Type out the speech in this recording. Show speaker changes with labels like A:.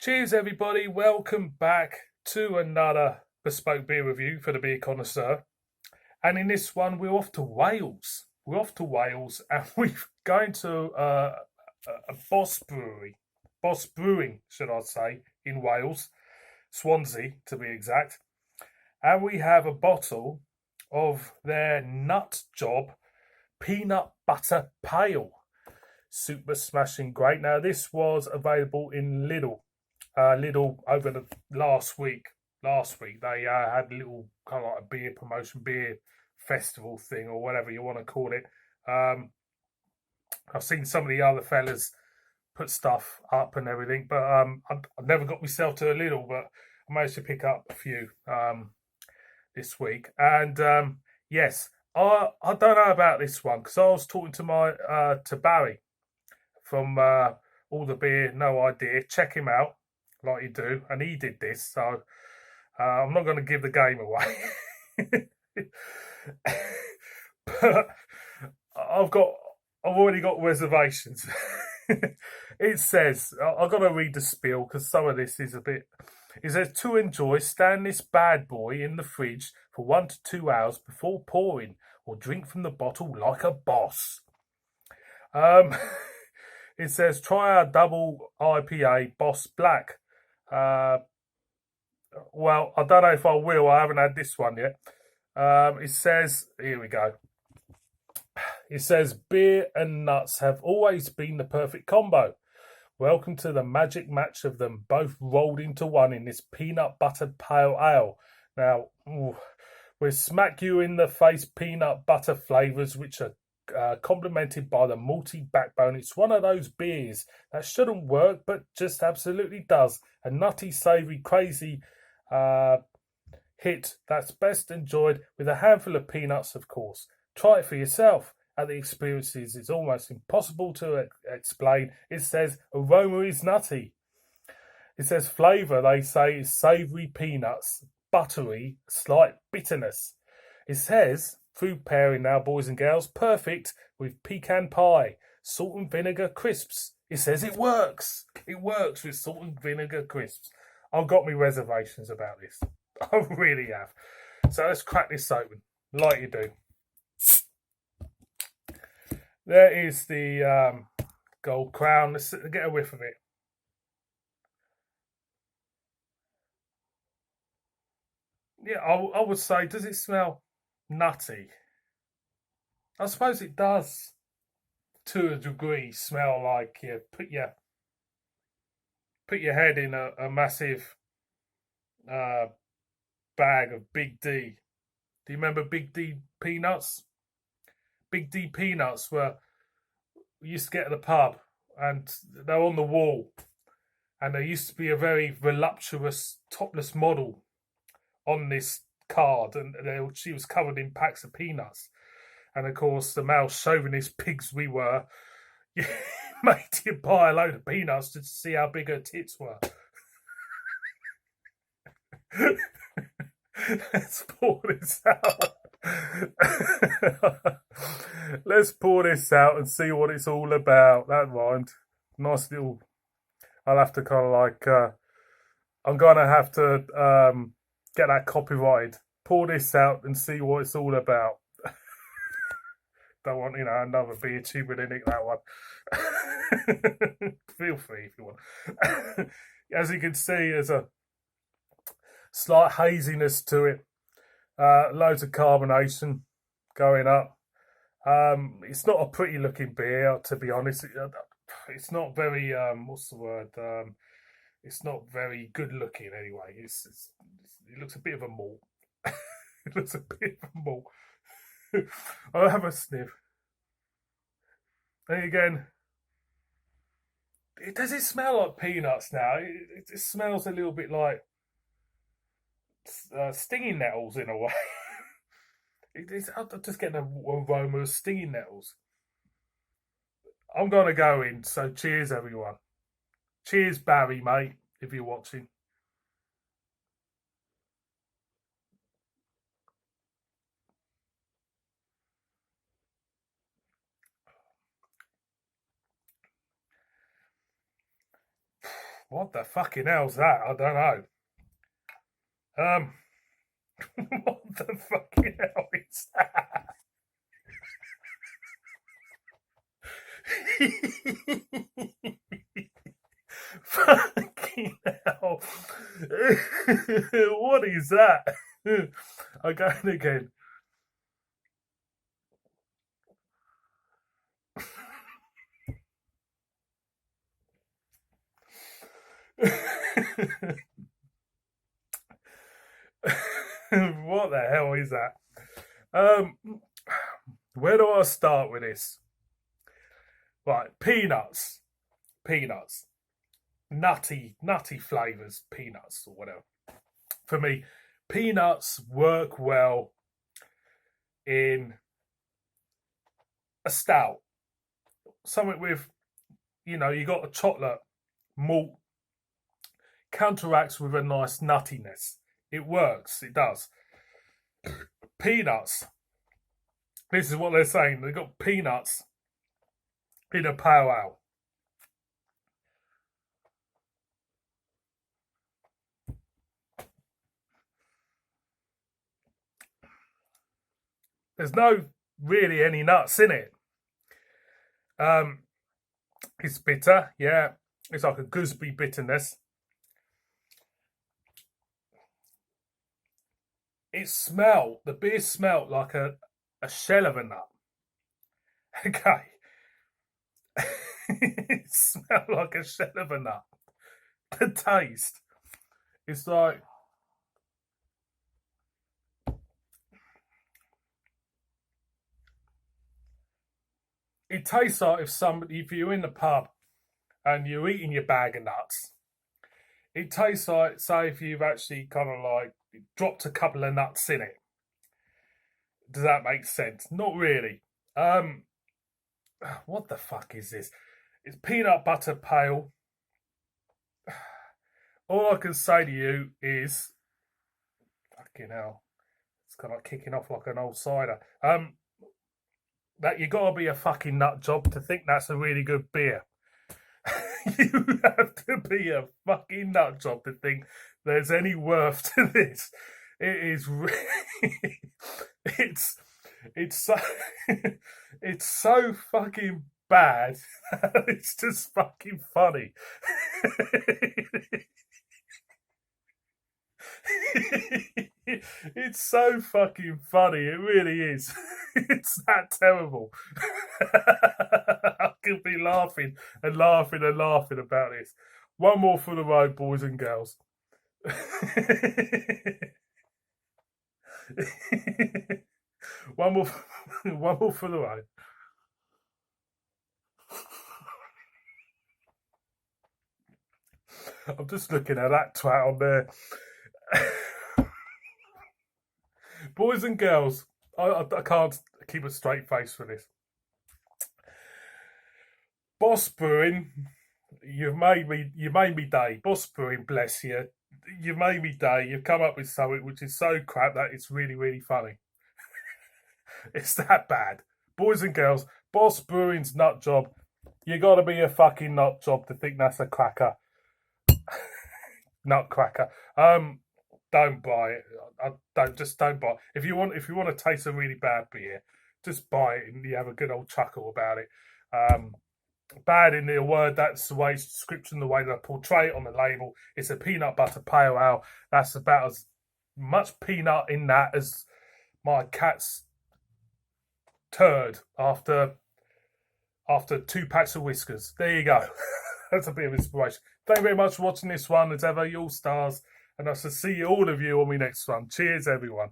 A: Cheers, everybody. Welcome back to another bespoke beer review for the beer connoisseur. And in this one, we're off to Wales. We're off to Wales, and we're going to a Boss Brewery, Boss Brewing, should I say, in Wales, Swansea to be exact. And we have a bottle of their Nutjob peanut butter pale. Super smashing great. Now, this was available in Lidl over the last week. Last week they had a little kind of like a beer promotion, beer festival thing, or whatever you want to call it. I've seen some of the other fellas put stuff up and everything, but I've never got myself to a Lidl, but I managed to pick up a few this week. And yes, I don't know about this one because I was talking to Barry from All the Beer, No Idea. Check him out, like you do, and he did this, so I'm not going to give the game away. But I've already got reservations. It says I've got to read the spiel because some of this is a bit. It says to enjoy, stand this bad boy in the fridge for 1 to 2 hours before pouring, or drink from the bottle like a boss. It says try our double IPA Boss Black. Well, I don't know if I will. I haven't had this one yet. It says, here we go. It says beer and nuts have always been the perfect combo. Welcome to the magic match of them both rolled into one in this peanut buttered pale ale. Now, we'll smack you in the face peanut butter flavours which are complemented by the malty backbone. It's one of those beers that shouldn't work but just absolutely does. A nutty, savoury, crazy hit that's best enjoyed with a handful of peanuts, of course. Try it for yourself. And the experiences is almost impossible to explain. It says aroma is nutty. It says flavour, they say, is savoury peanuts, buttery, slight bitterness. It says food pairing now, boys and girls, perfect with pecan pie, salt and vinegar crisps. It says it works. It works with salt and vinegar crisps. I've got me reservations about this. I really have. So let's crack this open, like you do. There is the gold crown. Let's get a whiff of it. Yeah, I would say, does it smell nutty? I suppose it does, to a degree, smell like you put your head in a massive bag of Big D. Do you remember Big D peanuts? Big D peanuts we used to get at the pub, and they're on the wall. And there used to be a very voluptuous topless model on this card, and she was covered in packs of peanuts. And of course, the male chauvinist pigs we were, made you buy a load of peanuts to see how big her tits were. Let's pour this out. Let's pour this out and see what it's all about. That rhymed. Nice little. I'll have to kind of like. I'm gonna have to get that copyrighted. Pour this out and see what it's all about. Don't want another beer tuber in it. That one. Feel free if you want. As you can see, there's a slight haziness to it. Loads of carbonation going up. It's not a pretty looking beer, to be honest. It's not very what's the word? It's not very good looking anyway. It looks a bit of a malt. It looks a bit of a malt. I'll have a sniff. And again, does it smell like peanuts now? It smells a little bit like stinging nettles in a way. I'm just getting an aroma of stinging nettles. I'm going to go in, so cheers, everyone. Cheers, Barry, mate, if you're watching. What the fucking hell's that? I don't know. What the fucking hell is that? Fucking hell. What is that? I'm going again. What the hell is that? Where do I start with this? Right, peanuts. Peanuts. Nutty flavours, peanuts or whatever. For me, peanuts work well in a stout. Something with, you got a chocolate malt counteracts with a nice nuttiness. It works, it does. Peanuts. This is what they're saying. They've got peanuts in a pale ale. There's no really any nuts in it. It's bitter, yeah. It's like a gooseberry bitterness. The beer smelled like a shell of a nut. Okay. It smelled like a shell of a nut. The taste, it's like, it tastes like if you're in the pub and you're eating your bag of nuts, it tastes like, say, if you've actually kind of like dropped a couple of nuts in it. Does that make sense? Not really. What the fuck is this? It's peanut butter pale. All I can say to you is, fucking hell, it's kind of kicking off like an old cider. That you gotta be a fucking nut job to think that's a really good beer. You have to be a fucking nut job to think there's any worth to this. It is really, it's so it's so fucking bad. It's just fucking funny. It's so fucking funny. It really is. It's that terrible. I could be laughing and laughing and laughing about this. One more for the road, boys and girls. one more, one more for the road. I'm just looking at that twat on there. Boys and girls, I can't keep a straight face for this. Boss Brewing, you've made me day. Boss Brewing, bless you. You've made me day. You've come up with something which is so crap that it's really, really funny. It's that bad. Boys and girls, Boss Brewing's Nutjob. You gotta be a fucking nut job to think that's a cracker. Nutcracker. Don't buy it. Don't buy it. If you want to taste a really bad beer, just buy it and you have a good old chuckle about it. Bad in the word, that's the way it's description, the way they portray it on the label. It's a peanut butter pale ale. That's about as much peanut in that as my cat's turd after 2 packs of whiskers. There you go. That's a bit of inspiration. Thank you very much for watching this one. As ever, you all stars, and I shall see all of you on my next one. Cheers, everyone.